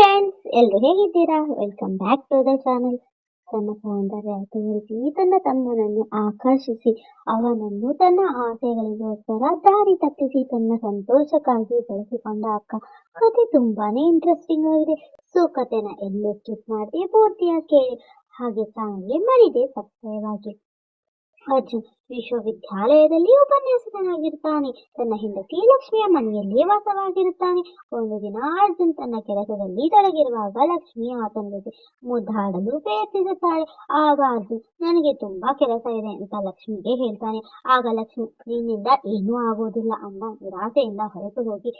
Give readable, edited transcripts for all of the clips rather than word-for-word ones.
Friends, ಎಲ್ಲರೂ ಹೇಗಿದ್ದೀರಾ? Welcome back to the channel. ತನ್ನ ಸೌಂದರ್ಯ ತೋರಿಸಿ ತಮ್ಮನನ್ನು ಆಕರ್ಷಿಸಿ ಅವನನ್ನು ತನ್ನ ಆಸೆಗಳಿಗೋಸ್ಕರ ದಾರಿ ತಪ್ಪಿಸಿ ತನ್ನ ಸಂತೋಷಕ್ಕಾಗಿ ಬೆಳೆಸಿಕೊಂಡ ಅಕ್ಕ. ಕತೆ ತುಂಬಾನೇ ಇಂಟ್ರೆಸ್ಟಿಂಗ್ ಆಗಿದೆ. ಸೊ ಕತೆನ ಎಲ್ಲೂ ಸ್ಕಿಪ್ ಮಾಡಿ ಪೂರ್ತಿಯಾಗಿ ಕೇಳಿ. ಹಾಗೆ ಚಾನಲ್ಗೆ ಮರಿದೆ ಸಬ್ಸ್ಕ್ರೈಬ್ ಆಗಿ. ಅರ್ಜುನ್ ವಿಶ್ವವಿದ್ಯಾಲಯದಲ್ಲಿ ಉಪನ್ಯಾಸಕನಾಗಿರ್ತಾನೆ. ತನ್ನ ಹೆಂಡತಿ ಲಕ್ಷ್ಮಿಯ ಮನೆಯಲ್ಲಿ ವಾಸವಾಗಿರುತ್ತಾನೆ. ಒಂದು ದಿನ ಅರ್ಜುನ್ ತನ್ನ ಕೆಲಸದಲ್ಲಿ ತೊಡಗಿರುವಾಗ ಲಕ್ಷ್ಮಿ ಆತನ ಜೊತೆ ಮುದ್ದಾಡಲು ಪ್ರಯತ್ನಿಸುತ್ತಾಳೆ. ಆಗ ಅರ್ಜುನ್ ನನಗೆ ತುಂಬಾ ಕೆಲಸ ಇದೆ ಅಂತ ಲಕ್ಷ್ಮಿಗೆ ಹೇಳ್ತಾನೆ. ಆಗ ಲಕ್ಷ್ಮಿ ನಿನ್ನಿಂದ ಏನೂ ಆಗೋದಿಲ್ಲ ಅಂತ ನಿರಾಸೆಯಿಂದ ಹೊರಟು ಹೋಗಿ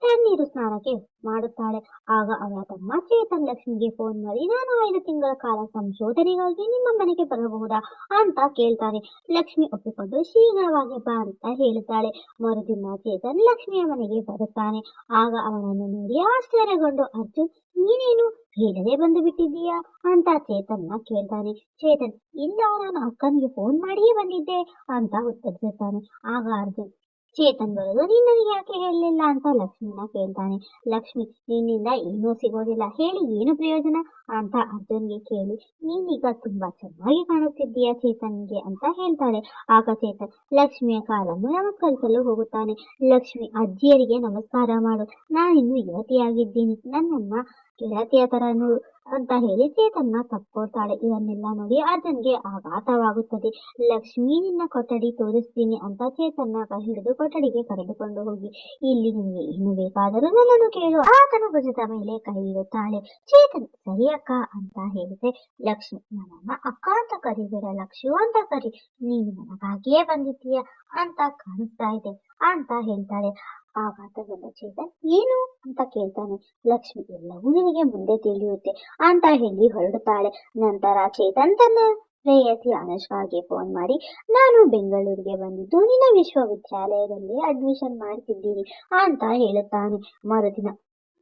ತಣ್ಣೀರು ಸ್ನಾನಕ್ಕೆ ಮಾಡುತ್ತಾಳೆ. ಆಗ ಅವಳ ತಮ್ಮ ಚೇತನ್ ಲಕ್ಷ್ಮಿಗೆ ಫೋನ್ ಮಾಡಿ ನಾನು 5 ತಿಂಗಳ ಕಾಲ ಸಂಶೋಧನೆಗಾಗಿ ನಿಮ್ಮ ಮನೆಗೆ ಬರಬಹುದಾ ಅಂತ ಕೇಳ್ತಾನೆ. ಲಕ್ಷ್ಮಿ ಒಪ್ಪಿಕೊಂಡು ಶೀಘ್ರವಾಗಿ ಬಾ ಅಂತ ಹೇಳುತ್ತಾಳೆ. ಮರುದಿನ ಚೇತನ್ ಲಕ್ಷ್ಮಿಯ ಮನೆಗೆ ಬರುತ್ತಾನೆ. ಆಗ ಅವನನ್ನು ನೋಡಿ ಆಶ್ಚರ್ಯಗೊಂಡು ಅರ್ಜುನ್ ನೀನೇನು ಹೇಳದೆ ಬಂದು ಬಿಟ್ಟಿದ್ದೀಯಾ ಅಂತ ಚೇತನ್ನ ಕೇಳ್ತಾನೆ. ಚೇತನ್ ಇಲ್ಲ, ನಾನು ಅಕ್ಕನಿಗೆ ಫೋನ್ ಮಾಡಿಯೇ ಬಂದಿದ್ದೆ ಅಂತ ಉತ್ತರಿಸುತ್ತಾನೆ. ಆಗ ಅರ್ಜುನ್ ಚೇತನ್ ಬರೋದು ನೀನ್ ನನಗೆ ಯಾಕೆ ಹೇಳಲಿಲ್ಲ ಅಂತ ಲಕ್ಷ್ಮಿನ ಕೇಳ್ತಾನೆ. ಲಕ್ಷ್ಮಿ ನಿನ್ನಿಂದ ಏನೂ ಸಿಗೋದಿಲ್ಲ, ಹೇಳಿ ಏನು ಪ್ರಯೋಜನ ಅಂತ ಅರ್ಜುನ್ಗೆ ಕೇಳಿ ನೀನೀಗ ತುಂಬಾ ಚೆನ್ನಾಗಿ ಕಾಣಿಸ್ತಿದ್ದೀಯ ಚೇತನ್ಗೆ ಅಂತ ಹೇಳ್ತಾಳೆ. ಆಗ ಚೇತನ್ ಲಕ್ಷ್ಮಿಯ ಕಾಲನ್ನು ನಮಸ್ಕರಿಸಲು ಹೋಗುತ್ತಾನೆ. ಲಕ್ಷ್ಮಿ ಅಜ್ಜಿಯರಿಗೆ ನಮಸ್ಕಾರ ಮಾಡು, ನಾನಿನ್ನು ಯುವತಿಯಾಗಿದ್ದೀನಿ, ನನ್ನನ್ನ ಗೆಳತಿಯ ತರ ನೋಡು ಅಂತ ಹೇಳಿ ಚೇತನ್ನ ತಪ್ಕೊಳ್ತಾಳೆ. ಇದನ್ನೆಲ್ಲ ನೋಡಿ ಅರ್ಜುನ್ಗೆ ಆಘಾತವಾಗುತ್ತದೆ. ಲಕ್ಷ್ಮಿ ನಿನ್ನ ಕೊಠಡಿ ತೋರಿಸ್ತೀನಿ ಅಂತ ಚೇತನ್ನ ಕೈ ಹಿಡಿದು ಕೊಠಡಿಗೆ ಕರೆದುಕೊಂಡು ಹೋಗಿ ಇಲ್ಲಿ ನಿಮಗೆ ಏನು ಬೇಕಾದರೂ ನನ್ನನ್ನು ಕೇಳು ಆತನ ಭುಜದ ಮೇಲೆ ಕೈ ಇಡುತ್ತಾಳೆ. ಚೇತನ್ ಸರಿ ಅಕ್ಕ ಅಂತ ಹೇಳಿದ್ರೆ ಲಕ್ಷ್ಮಿ ನನ್ನನ್ನ ಅಕ್ಕ ಅಂತ ಕರಿಬೇಡ, ಲಕ್ಷ್ಮಿ ಅಂತ ಕರಿ, ನೀನು ನನಗಾಗಿಯೇ ಬಂದಿದ್ದೀಯ ಅಂತ ಕಾಣಿಸ್ತಾ ಇದೆ ಅಂತ ಹೇಳ್ತಾಳೆ. ಆಘಾತಗೊಂಡ ಚೇತನ್ ಏನು ಅಂತ ಕೇಳ್ತಾನೆ. ಲಕ್ಷ್ಮಿ ಎಲ್ಲವೂ ನಿನಗೆ ಮುಂದೆ ತಿಳಿಯುತ್ತೆ ಅಂತ ಹೇಳಿ ಹೊರಡುತ್ತಾಳೆ. ನಂತರ ಚೇತನ್ ತನ್ನ ಪ್ರೇಯಸಿ ಅನುಷ್ಕಾಗೆ ಫೋನ್ ಮಾಡಿ ನಾನು ಬೆಂಗಳೂರಿಗೆ ಬಂದಿದ್ದು ನಿನ್ನ ವಿಶ್ವವಿದ್ಯಾಲಯದಲ್ಲಿ ಅಡ್ಮಿಷನ್ ಮಾಡ್ತಿದ್ದೀನಿ ಅಂತ ಹೇಳುತ್ತಾನೆ. ಮರುದಿನ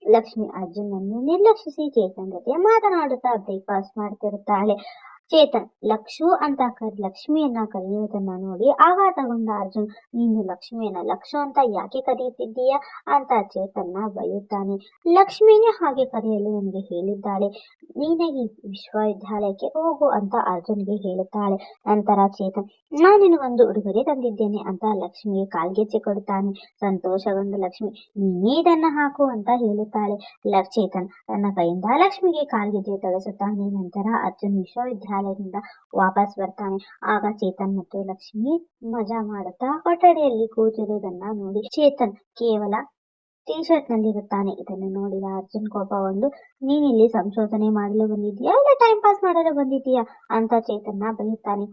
ಲಕ್ಷ್ಮಿ ಅರ್ಜುನನ್ನು ನಿರ್ಲಕ್ಷಿಸಿ ಚೇತನ್ ಜೊತೆ ಮಾತನಾಡುತ್ತಾ ಬ್ರೇಕ್ಫಾಸ್ಟ್ ಮಾಡ್ತಿರುತ್ತಾಳೆ. ಚೇತನ್ ಲಕ್ಷ್ಮಿಯನ್ನ ಕರೆಯುವುದನ್ನ ನೋಡಿ ಆಘಾತಗೊಂಡ ಅರ್ಜುನ್ ನೀನು ಲಕ್ಷ್ಮಿಯನ್ನ ಲಕ್ಷ ಅಂತ ಯಾಕೆ ಕರೆಯುತ್ತಿದ್ದೀಯ ಅಂತ ಚೇತನ್ನ ಬೈಯುತ್ತಾನೆ. ಲಕ್ಷ್ಮಿನೇ ಹಾಗೆ ಕರೆಯಲು ನನಗೆ ಹೇಳಿದ್ದಾಳೆ, ನೀನೇ ಈ ವಿಶ್ವವಿದ್ಯಾಲಯಕ್ಕೆ ಹೋಗು ಅಂತ ಅರ್ಜುನ್ಗೆ ಹೇಳುತ್ತಾಳೆ. ನಂತರ ಚೇತನ್ ನಾನಿನ್ನು ಒಂದು ಉಡುಗೊರೆ ತಂದಿದ್ದೇನೆ ಅಂತ ಲಕ್ಷ್ಮಿಗೆ ಕಾಲ್ಗೆಜ್ಜೆ ಕೊಡುತ್ತಾನೆ. ಸಂತೋಷಗೊಂಡ ಲಕ್ಷ್ಮಿ ನೀನೇ ಇದನ್ನ ಹಾಕು ಅಂತ ಹೇಳುತ್ತಾಳೆ. ಚೇತನ್ ತನ್ನ ಕೈಯಿಂದ ಲಕ್ಷ್ಮಿಗೆ ಕಾಲ್ಗೆಜ್ಜೆ ತೊಡಗಿಸುತ್ತಾನೆ. ನಂತರ ಅರ್ಜುನ್ ವಿಶ್ವವಿದ್ಯಾಲಯದಿಂದ ವಾಪಸ್ ಬರ್ತಾನೆ. ಆಗ ಚೇತನ್ ಮತ್ತು ಲಕ್ಷ್ಮಿ ಮಜಾ ಮಾಡುತ್ತಾ ಕೊಠಡಿಯಲ್ಲಿ ಕೂತಿರುವುದನ್ನ ನೋಡಿ ಚೇತನ್ ಕೇವಲ ಟೀ ಶರ್ಟ್ ನಲ್ಲಿರುತ್ತಾನೆ. ಇದನ್ನು ನೋಡಿದ ಅರ್ಜುನ್ ಕೋಪಗೊಂಡು ನೀನಿಲ್ಲಿ ಸಂಶೋಧನೆ ಮಾಡಲು ಬಂದಿದ್ದೀಯಾ ಇಲ್ಲ ಟೈಮ್ ಪಾಸ್ ಮಾಡಲು ಬಂದಿದ್ದೀಯಾ ಅಂತ ಚೇತನ್ನ ಬೈಯುತ್ತಾನೆ.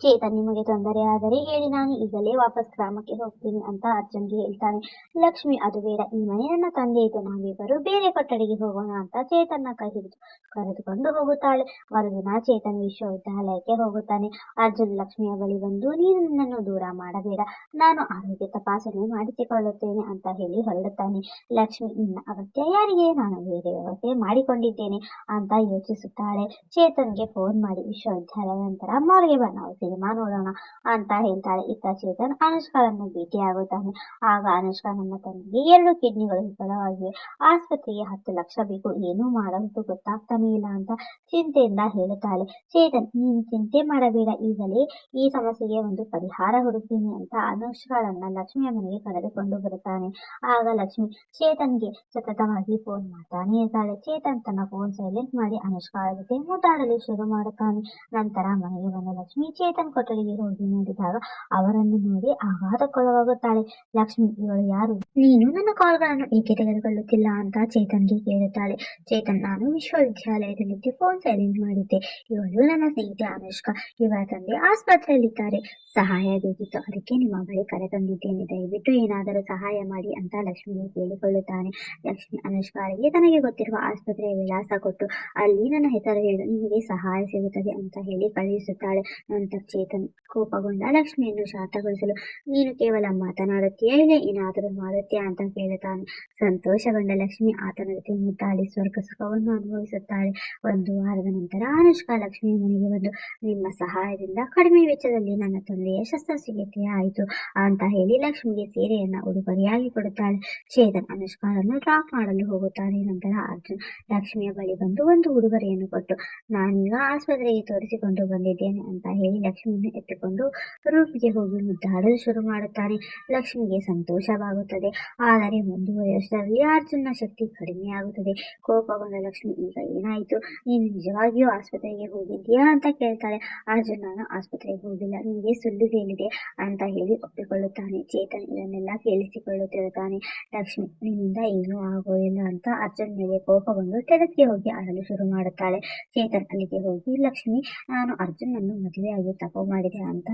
ಚೇತನ್ ನಿಮಗೆ ತೊಂದರೆ ಆದರೆ ಹೇಳಿ, ನಾನು ಈಗಲೇ ವಾಪಸ್ ಗ್ರಾಮಕ್ಕೆ ಹೋಗ್ತೀನಿ ಅಂತ ಅರ್ಜುನ್ಗೆ ಹೇಳ್ತಾನೆ. ಲಕ್ಷ್ಮಿ ಅದು ಬೇಡ, ಈ ಮನೆ ನನ್ನ ತಂದೆಯಿತು, ನಾವಿಬ್ಬರು ಬೇರೆ ಕೊಠಡಿಗೆ ಹೋಗೋಣ ಅಂತ ಚೇತನ್ನ ಕೈ ಹಿಡಿದು ಕರೆದುಕೊಂಡು ಹೋಗುತ್ತಾಳೆ. ಮರುದಿನ ಚೇತನ್ ವಿಶ್ವವಿದ್ಯಾಲಯಕ್ಕೆ ಹೋಗುತ್ತಾನೆ. ಅರ್ಜುನ್ ಲಕ್ಷ್ಮಿಯ ಬಳಿ ಬಂದು ನೀನು ನನ್ನನ್ನು ದೂರ ಮಾಡಬೇಡ, ನಾನು ಆರೋಗ್ಯ ತಪಾಸಣೆ ಮಾಡಿಸಿಕೊಳ್ಳುತ್ತೇನೆ ಅಂತ ಹೇಳಿ ಹೊರಡುತ್ತಾನೆ. ಲಕ್ಷ್ಮಿ ನಿನ್ನ ಅಗತ್ಯ ಯಾರಿಗೆ, ನಾನು ಬೇರೆ ವ್ಯವಸ್ಥೆ ಮಾಡಿಕೊಂಡಿದ್ದೇನೆ ಅಂತ ಯೋಚಿಸುತ್ತಾಳೆ. ಚೇತನ್ಗೆ ಫೋನ್ ಮಾಡಿ ವಿಶ್ವವಿದ್ಯಾಲಯ ನಂತರ ಮಾಲ್ಗೆ ಬಾ, ನಾವು ಸಿನಿಮಾ ನೋಡೋಣ ಅಂತ ಹೇಳ್ತಾಳೆ. ಇತ್ತ ಚೇತನ್ ಅನುಷ್ಕಾಳನ್ನು ಭೇಟಿಯಾಗುತ್ತಾನೆ. ಆಗ ಅನುಷ್ಕಾ ನನ್ನ ತಂದೆಗೆ 2 ಕಿಡ್ನಿಗಳು ವಿಫಲವಾಗಿವೆ, ಆಸ್ಪತ್ರೆಗೆ 10 ಲಕ್ಷ ಬೇಕು, ಏನೂ ಮಾಡೋದು ಗೊತ್ತಾಗ್ತಾನೆ ಇಲ್ಲ ಅಂತ ಚಿಂತೆಯಿಂದ ಹೇಳುತ್ತಾಳೆ. ಚೇತನ್ ನೀನು ಚಿಂತೆ ಮಾಡಬೇಡ, ಈಗಲೇ ಈ ಸಮಸ್ಯೆಗೆ ಒಂದು ಪರಿಹಾರ ಹುಡುಕ್ತೀನಿ ಅಂತ ಅನುಷ್ಕಾಳನ್ನ ಲಕ್ಷ್ಮಿಯ ಮನೆಗೆ ಕರೆದುಕೊಂಡು ಬರುತ್ತಾನೆ. ಆಗ ಲಕ್ಷ್ಮಿ ಚೇತನ್ಗೆ ಸತತವಾಗಿ ಫೋನ್ ಮಾಡ್ತಾನೆ ಇರ್ತಾಳೆ. ಚೇತನ್ ತನ್ನ ಫೋನ್ ಸೈಲೆಂಟ್ ಮಾಡಿ ಅನುಷ್ಕಾಳ ಜೊತೆ ಮುದ್ದಾಡಲು ಶುರು ಮಾಡುತ್ತಾನೆ. ನಂತರ ಮನೆಗೆ ಬಂದ ಲಕ್ಷ್ಮಿ ಚೇತನ್ ಕೊಠಡಿಗೆ ಹೋಗಿ ನೋಡಿದಾಗ ಅವರನ್ನು ನೋಡಿ ಆಘಾತಕ್ಕೊಳಗಾಗುತ್ತಾಳೆ. ಲಕ್ಷ್ಮಿ ಇವಳು ಯಾರು, ನೀನು ನನ್ನ ಕಾಲ್ಗಳನ್ನು ಏಕೆ ತೆಗೆದುಕೊಳ್ಳುತ್ತಿಲ್ಲ ಅಂತ ಚೇತನ್ಗೆ ಕೇಳುತ್ತಾಳೆ. ಚೇತನ್ ನಾನು ವಿಶ್ವವಿದ್ಯಾಲಯದಲ್ಲಿದ್ದೆ, ಫೋನ್ ಸೈಲೆಂಟ್ ಮಾಡಿದ್ದೆ, ಇವಳು ನನ್ನ ಸ್ನೇಹಿತೆ ಅನುಷ್ಕಾ, ಇವರ ತಂದೆ ಆಸ್ಪತ್ರೆಯಲ್ಲಿದ್ದಾರೆ, ಸಹಾಯ ಬೇಕಿತ್ತು, ಅದಕ್ಕೆ ನಿಮ್ಮ ಬಳಿ ಕರೆತಂದಿದ್ದೇನೆ, ದಯವಿಟ್ಟು ಏನಾದರೂ ಸಹಾಯ ಮಾಡಿ ಅಂತ ಲಕ್ಷ್ಮಿಗೆ ಕೇಳಿಕೊಳ್ಳುತ್ತಾನೆ. ಲಕ್ಷ್ಮಿ ಅನುಷ್ಕಾಳಿಗೆ ತನಗೆ ಗೊತ್ತಿರುವ ಆಸ್ಪತ್ರೆಯ ವಿಳಾಸ ಕೊಟ್ಟು ಅಲ್ಲಿ ನನ್ನ ಹೆಸರು ಹೇಳು, ನಿಮಗೆ ಸಹಾಯ ಸಿಗುತ್ತದೆ ಅಂತ ಹೇಳಿ ಕಳುಹಿಸುತ್ತಾಳೆ. ನಂತರ ಚೇತನ್ ಕೋಪಗೊಂಡ ಲಕ್ಷ್ಮಿಯನ್ನು ಶಾಂತಗೊಳಿಸಲು, ನೀನು ಕೇವಲ ಮಾತನಾಡುತ್ತೀಯಾ ಇಲ್ಲ ಏನಾದರೂ ಮಾಡುತ್ತೀಯಾ ಅಂತ ಕೇಳುತ್ತಾನೆ. ಸಂತೋಷಗೊಂಡ ಲಕ್ಷ್ಮಿ ಆತನ ಜೊತೆ ಮುದ್ದಾಡಿ ಸ್ವರ್ಗ ಸುಖವನ್ನು ಅನುಭವಿಸುತ್ತಾಳೆ. ಒಂದು ವಾರದ ನಂತರ ಅನುಷ್ಕಾ ಲಕ್ಷ್ಮಿಯ ಮನೆಗೆ ಬಂದು, ನಿಮ್ಮ ಸಹಾಯದಿಂದ ಕಡಿಮೆ ವೆಚ್ಚದಲ್ಲಿ ನನ್ನ ತಂದೆಯ ಶಸ್ತ್ರಚಿಕಿತ್ಸೆ ಆಯಿತು ಅಂತ ಹೇಳಿ ಲಕ್ಷ್ಮಿಗೆ ಸೀರೆಯನ್ನ ಉಡುಗೊರೆಯಾಗಿ ಕೊಡುತ್ತಾಳೆ. ಚೇತನ್ ಅನುಷ್ಕಾಳನ್ನು ಡ್ರಾಪ್ ಮಾಡಲು ಹೋಗುತ್ತಾನೆ. ನಂತರ ಅರ್ಜುನ್ ಲಕ್ಷ್ಮಿಯ ಬಳಿ ಬಂದು ಒಂದು ಉಡುಗೊರೆಯನ್ನು ಕೊಟ್ಟು, ನಾನೀಗ ಆಸ್ಪತ್ರೆಗೆ ತೋರಿಸಿಕೊಂಡು ಬಂದಿದ್ದೇನೆ ಅಂತ ಹೇಳಿ ಲಕ್ಷ್ಮಿಯನ್ನು ಎತ್ತಿಕೊಂಡು ರೂಪಿಗೆ ಹೋಗಿ ಮುದ್ದಾಡಲು ಶುರು ಮಾಡುತ್ತಾನೆ. ಲಕ್ಷ್ಮಿಗೆ ಸಂತೋಷವಾಗುತ್ತದೆ. ಆದರೆ ಮುಂದುವರಿಯುವುದರಲ್ಲಿ ಅರ್ಜುನ್ನ ಶಕ್ತಿ ಕಡಿಮೆಯಾಗುತ್ತದೆ. ಕೋಪಗೊಂಡ ಲಕ್ಷ್ಮಿ, ಈಗ ಏನಾಯಿತು, ನೀನು ನಿಜವಾಗಿಯೂ ಆಸ್ಪತ್ರೆಗೆ ಹೋಗಿದ್ದೀಯಾ ಅಂತ ಕೇಳ್ತಾಳೆ. ಅರ್ಜುನ್, ನಾನು ಆಸ್ಪತ್ರೆಗೆ ಹೋಗಿಲ್ಲ, ನಿಮಗೆ ಸುಳ್ಳು ಹೇಳಿದೆ ಅಂತ ಹೇಳಿ ಒಪ್ಪಿಕೊಳ್ಳುತ್ತಾನೆ. ಚೇತನ್ ಇದನ್ನೆಲ್ಲ ಕೇಳಿಸಿಕೊಳ್ಳುತ್ತಿರುತ್ತಾನೆ. ಲಕ್ಷ್ಮಿ, ನಿನ್ನಿಂದ ಏನೂ ಆಗೋದಿಲ್ಲ ಅಂತ ಅರ್ಜುನ್ ಮೇಲೆ ಕೋಪಗೊಂಡು ಟೆರೆಸ್ಗೆ ಹೋಗಿ ಆಡಲು ಶುರು ಮಾಡುತ್ತಾಳೆ. ಚೇತನ್ ಅಲ್ಲಿಗೆ ಹೋಗಿ, ಲಕ್ಷ್ಮಿ, ನಾನು ಅರ್ಜುನನ್ನು ಮದುವೆಯಾಗಿ ತಪ್ಪು ಮಾಡಿದೆ ಅಂತ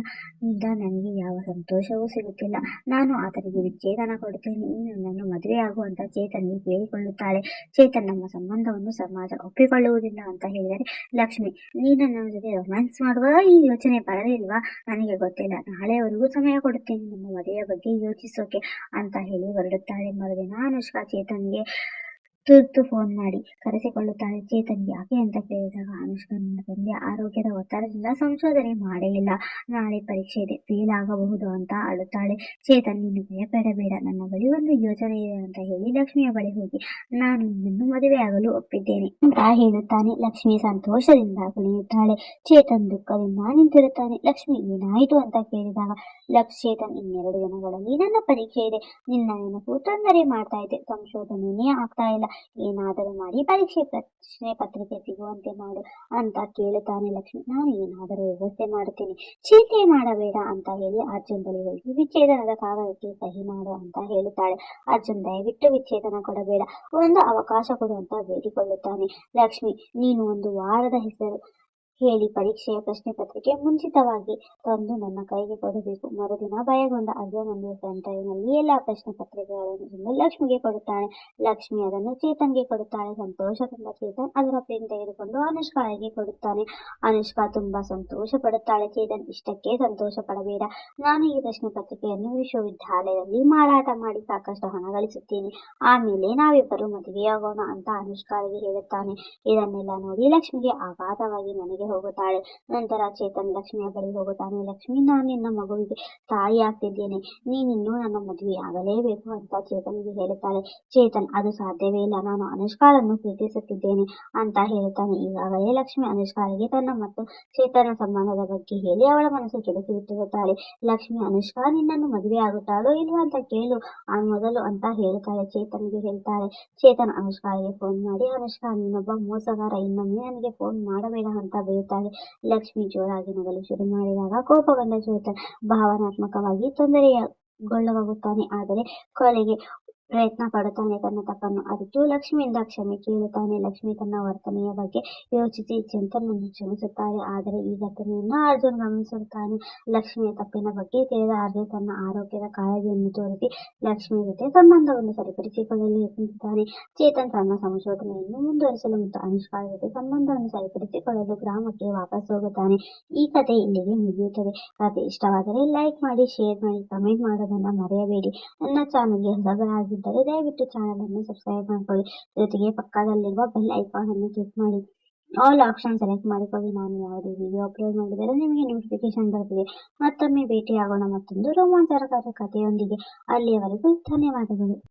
ನನಗೆ ಯಾವ ಸಂತೋಷವೂ ಸಿಗುತ್ತಿಲ್ಲ, ನಾನು ಆತನಿಗೆ ವಿಚ್ಛೇದನ ಕೊಡುತ್ತೇನೆ, ನೀನು ನನ್ನನ್ನು ಮದುವೆಯಾಗು ಅಂತ ಚೇತನ್ಗೆ ಕೇಳಿಕೊಳ್ಳುತ್ತಾಳೆ. ಚೇತನ್, ನಮ್ಮ ಸಂಬಂಧವನ್ನು ಸಮಾಜ ಒಪ್ಪಿಕೊಳ್ಳುವುದಿಲ್ಲ ಅಂತ ಹೇಳಿದರೆ, ಲಕ್ಷ್ಮಿ, ನೀನು ನನ್ನ ಜೊತೆ ರೊಮ್ಯಾನ್ಸ್ ಮಾಡುವಾಗ ಈ ಯೋಚನೆ ಬರಲಿಲ್ವಾ, ನನಗೆ ಗೊತ್ತಿಲ್ಲ, ನಾಳೆವರೆಗೂ ಸಮಯ ಕೊಡುತ್ತೇನೆ ನಮ್ಮ ಮದುವೆಯ ಬಗ್ಗೆ ಯೋಚಿಸೋಕೆ ಅಂತ ಹೇಳಿ ಹೊರಡುತ್ತಾಳೆ. ಮರುದಿನ ಅನುಷ್ಕಾ ಚೇತನ್ಗೆ ತುರ್ತು ಫೋನ್ ಮಾಡಿ ಕರೆಸಿಕೊಳ್ಳುತ್ತಾಳೆ. ಚೇತನ್ ಯಾಕೆ ಅಂತ ಕೇಳಿದಾಗ, ಅನುಷ್ಕಾ, ನನ್ನ ತಂದೆ ಆರೋಗ್ಯದ ಒತ್ತಡದಿಂದ ಸಂಶೋಧನೆ ಮಾಡೇ ಇಲ್ಲ, ನಾಳೆ ಪರೀಕ್ಷೆ ಇದೆ, ಫೇಲ್ ಆಗಬಹುದು ಅಂತ ಅಳುತ್ತಾಳೆ. ಚೇತನ್, ನೀನು ಭಯಪಡಬೇಡ, ನನ್ನ ಬಳಿ ಒಂದು ಯೋಚನೆ ಇದೆ ಅಂತ ಹೇಳಿ ಲಕ್ಷ್ಮಿಯ ಬಳಿ ಹೋಗಿ, ನಾನು ನಿನ್ನನ್ನು ಮದುವೆಯಾಗಲು ಒಪ್ಪಿದ್ದೇನೆ ಅಂತ ಹೇಳುತ್ತಾನೆ. ಲಕ್ಷ್ಮಿ ಸಂತೋಷದಿಂದ ಕುಣಿಯುತ್ತಾಳೆ. ಚೇತನ್ ದುಃಖದಿಂದ ನಿಂತಿರುತ್ತಾನೆ. ಲಕ್ಷ್ಮಿ, ಏನಾಯಿತು ಅಂತ ಕೇಳಿದಾಗ, ಚೇತನ್, ಇನ್ನೆರಡು ದಿನಗಳಲ್ಲಿ ನನ್ನ ಪರೀಕ್ಷೆ ಇದೆ, ನಿನ್ನ ನೆನಪು ತೊಂದರೆ ಮಾಡ್ತಾ ಇದೆ, ಸಂಶೋಧನೆಯೇ ಆಗ್ತಾ ಇಲ್ಲ, ಏನಾದರೂ ಮಾಡಿ ಪರೀಕ್ಷೆ ಪ್ರಶ್ನೆ ಪತ್ರಿಕೆ ಸಿಗುವಂತೆ ಮಾಡು ಅಂತ ಕೇಳುತ್ತಾನೆ. ಲಕ್ಷ್ಮಿ, ನಾನು ಏನಾದರೂ ವ್ಯವಸ್ಥೆ ಮಾಡುತ್ತೇನೆ, ಚಿಂತೆ ಮಾಡಬೇಡ ಅಂತ ಹೇಳಿ ಅರ್ಜುನ್ ಬಳಿ ಹೋಗಿ ವಿಚ್ಛೇದನದ ಕಾಗದಕ್ಕೆ ಸಹಿ ಮಾಡು ಅಂತ ಹೇಳುತ್ತಾಳೆ. ಅರ್ಜುನ್, ದಯವಿಟ್ಟು ವಿಚ್ಛೇದನ ಕೊಡಬೇಡ, ಒಂದು ಅವಕಾಶ ಕೊಡು ಅಂತ ಬೇಡಿಕೊಳ್ಳುತ್ತಾನೆ. ಲಕ್ಷ್ಮಿ, ನೀನು ಒಂದು ವಾರದ ಹೆಸರು ಹೇಳಿ ಪರೀಕ್ಷೆಯ ಪ್ರಶ್ನೆ ಪತ್ರಿಕೆ ಮುಂಚಿತವಾಗಿ ತಂದು ನನ್ನ ಕೈಗೆ ಕೊಡಬೇಕು. ಮರುದಿನ ಭಯಗೊಂಡ ಅರ್ಜುನ್ ಒಂದು ಸೆಂಟರಿನಲ್ಲಿ ಎಲ್ಲಾ ಪ್ರಶ್ನೆ ಪತ್ರಿಕೆಗಳನ್ನು ಲಕ್ಷ್ಮಿಗೆ ಕೊಡುತ್ತಾನೆ. ಲಕ್ಷ್ಮಿ ಅದನ್ನು ಚೇತನ್ಗೆ ಕೊಡುತ್ತಾಳೆ. ಸಂತೋಷದಿಂದ ಚೇತನ್ ಅದರ ಪ್ರಿಂಟ್ ತೆಗೆದುಕೊಂಡು ಅನುಷ್ಕಾಳಿಗೆ ಕೊಡುತ್ತಾನೆ. ಅನುಷ್ಕಾ ತುಂಬಾ ಸಂತೋಷ ಪಡುತ್ತಾಳೆ. ಚೇತನ್, ಇಷ್ಟಕ್ಕೆ ಸಂತೋಷ ಪಡಬೇಡ, ನಾನು ಈ ಪ್ರಶ್ನೆ ಪತ್ರಿಕೆಯನ್ನು ವಿಶ್ವವಿದ್ಯಾಲಯದಲ್ಲಿ ಮಾರಾಟ ಮಾಡಿ ಸಾಕಷ್ಟು ಹಣ ಗಳಿಸುತ್ತೇನೆ, ಆಮೇಲೆ ನಾವಿಬ್ಬರು ಮದುವೆಯಾಗೋಣ ಅಂತ ಅನುಷ್ಕಾಳಿಗೆ ಹೇಳುತ್ತಾನೆ. ಇದನ್ನೆಲ್ಲ ನೋಡಿ ಲಕ್ಷ್ಮಿಗೆ ಆಘಾತವಾಗಿ ಮನೆಗೆ ಹೋಗುತ್ತಾಳೆ. ನಂತರ ಚೇತನ್ ಲಕ್ಷ್ಮಿಯ ಬಳಿ ಹೋಗುತ್ತಾನೆ. ಲಕ್ಷ್ಮಿ, ನಾನು ನಿನ್ನ ಮಗುವಿಗೆ ತಾಯಿ ಆಗ್ತಿದ್ದೇನೆ, ನೀನಿನ್ನೂ ನನ್ನ ಮದುವೆ ಆಗಲೇಬೇಕು ಅಂತ ಚೇತನ್ಗೆ ಹೇಳುತ್ತಾಳೆ. ಚೇತನ್, ಅದು ಸಾಧ್ಯವೇ ಇಲ್ಲ, ನಾನು ಅನುಷ್ಕಾಳನ್ನು ಪ್ರೀತಿಸುತ್ತಿದ್ದೇನೆ ಅಂತ ಹೇಳುತ್ತಾನೆ. ಈಗಾಗಲೇ ಲಕ್ಷ್ಮಿ ಅನುಷ್ಕಾಳಿಗೆ ತನ್ನ ಮತ್ತು ಚೇತನ ಸಂಬಂಧದ ಬಗ್ಗೆ ಹೇಳಿ ಅವಳ ಮನಸ್ಸು ಕೆಡಿಸಿಬಿಟ್ಟಿರುತ್ತಾಳೆ. ಲಕ್ಷ್ಮಿ, ಅನುಷ್ಕಾ ನಿನ್ನನ್ನು ಮದುವೆ ಆಗುತ್ತಾಳೋ ಇಲ್ವಾ ಅಂತ ಕೇಳು ಮೊದಲು ಅಂತ ಹೇಳುತ್ತಾಳೆ. ಚೇತನ್ಗೆ ಹೇಳ್ತಾಳೆ. ಚೇತನ್ ಅನುಷ್ಕಾಳಿಗೆ ಫೋನ್ ಮಾಡಿ, ಅನುಷ್ಕಾ, ನೀನೊಬ್ಬ ಮೋಸಗಾರ, ಇನ್ನೊಮ್ಮೆ ನನಗೆ ಫೋನ್ ಮಾಡಬೇಡ ಅಂತ ಬೈಯುತ್ತಾಳೆ. ಲಕ್ಷ್ಮಿ ಜೋರಾಗಿ ನಗಲು ಶುರು ಮಾಡಿದಾಗ ಕೋಪಗೊಂಡ ಚೇತನ್ ಭಾವನಾತ್ಮಕವಾಗಿ ತೊಂದರೆಗೊಳಗಾಗುತ್ತಾನೆ. ಆದರೆ ಕೊಲೆಗೆ ಪ್ರಯತ್ನ ಪಡುತ್ತಾನೆ. ತನ್ನ ತಪ್ಪನ್ನು ಅರಿತು ಲಕ್ಷ್ಮಿಯಿಂದ ಕ್ಷಮೆ ಕೇಳುತ್ತಾನೆ. ಲಕ್ಷ್ಮಿ ತನ್ನ ವರ್ತನೆಯ ಬಗ್ಗೆ ಯೋಚಿಸಿ ಚೇತನ್ನನ್ನು ಕ್ಷಮಿಸುತ್ತಾರೆ. ಆದರೆ ಈ ಘಟನೆಯನ್ನು ಅರ್ಜುನ್ ಗಮನಿಸುತ್ತಾನೆ. ಲಕ್ಷ್ಮಿಯ ತಪ್ಪಿನ ಬಗ್ಗೆ ತಿಳಿದ ಅರ್ಜುನ್ ತನ್ನ ಆರೋಗ್ಯದ ಕಾಳಜಿಯನ್ನು ತೋರಿಸಿ ಲಕ್ಷ್ಮಿಯ ಜೊತೆ ಸಂಬಂಧವನ್ನು ಸರಿಪಡಿಸಿಕೊಳ್ಳಲು ಯತ್ನಿಸುತ್ತಾನೆ. ಚೇತನ್ ತನ್ನ ಸಂಶೋಧನೆಯನ್ನು ಮುಂದುವರಿಸಲು ಮತ್ತು ಅನುಷ್ಕಾ ಜೊತೆ ಸಂಬಂಧವನ್ನು ಸರಿಪಡಿಸಿಕೊಳ್ಳಲು ಗ್ರಾಮಕ್ಕೆ ವಾಪಸ್ ಹೋಗುತ್ತಾನೆ. ಈ ಕಥೆ ಇಲ್ಲಿಗೆ ಮುಗಿಯುತ್ತದೆ. ಕಥೆ ಇಷ್ಟವಾದರೆ ಲೈಕ್ ಮಾಡಿ, ಶೇರ್ ಮಾಡಿ, ಕಮೆಂಟ್ ಮಾಡೋದನ್ನ ಮರೆಯಬೇಡಿ. ನನ್ನ ಚಾನಲ್ಗೆ ಹೊಸಬರಾಗಿ ದಯವಿಟ್ಟು ಚಾನಲ್ ಅನ್ನು ಸಬ್ಸ್ಕ್ರೈಬ್ ಮಾಡಿಕೊಳ್ಳಿ. ಜೊತೆಗೆ ಪಕ್ಕದಲ್ಲಿರುವ ಬೆಲ್ ಐಕಾನ್ ಅನ್ನು ಕ್ಲಿಕ್ ಮಾಡಿ ಆಲ್ ಆಪ್ಷನ್ ಸೆಲೆಕ್ಟ್ ಮಾಡಿಕೊಳ್ಳಿ. ನಾನು ಯಾವುದೇ ವಿಡಿಯೋ ಅಪ್ಲೋಡ್ ಮಾಡಿದರೆ ನಿಮಗೆ ನೋಟಿಫಿಕೇಶನ್ ಬರುತ್ತದೆ. ಮತ್ತೊಮ್ಮೆ ಭೇಟಿಯಾಗೋಣ ಮತ್ತೊಂದು ರೋಮಾಂಚಕರ ಕಥೆಯೊಂದಿಗೆ. ಅಲ್ಲಿಯವರೆಗೂ ಧನ್ಯವಾದಗಳು.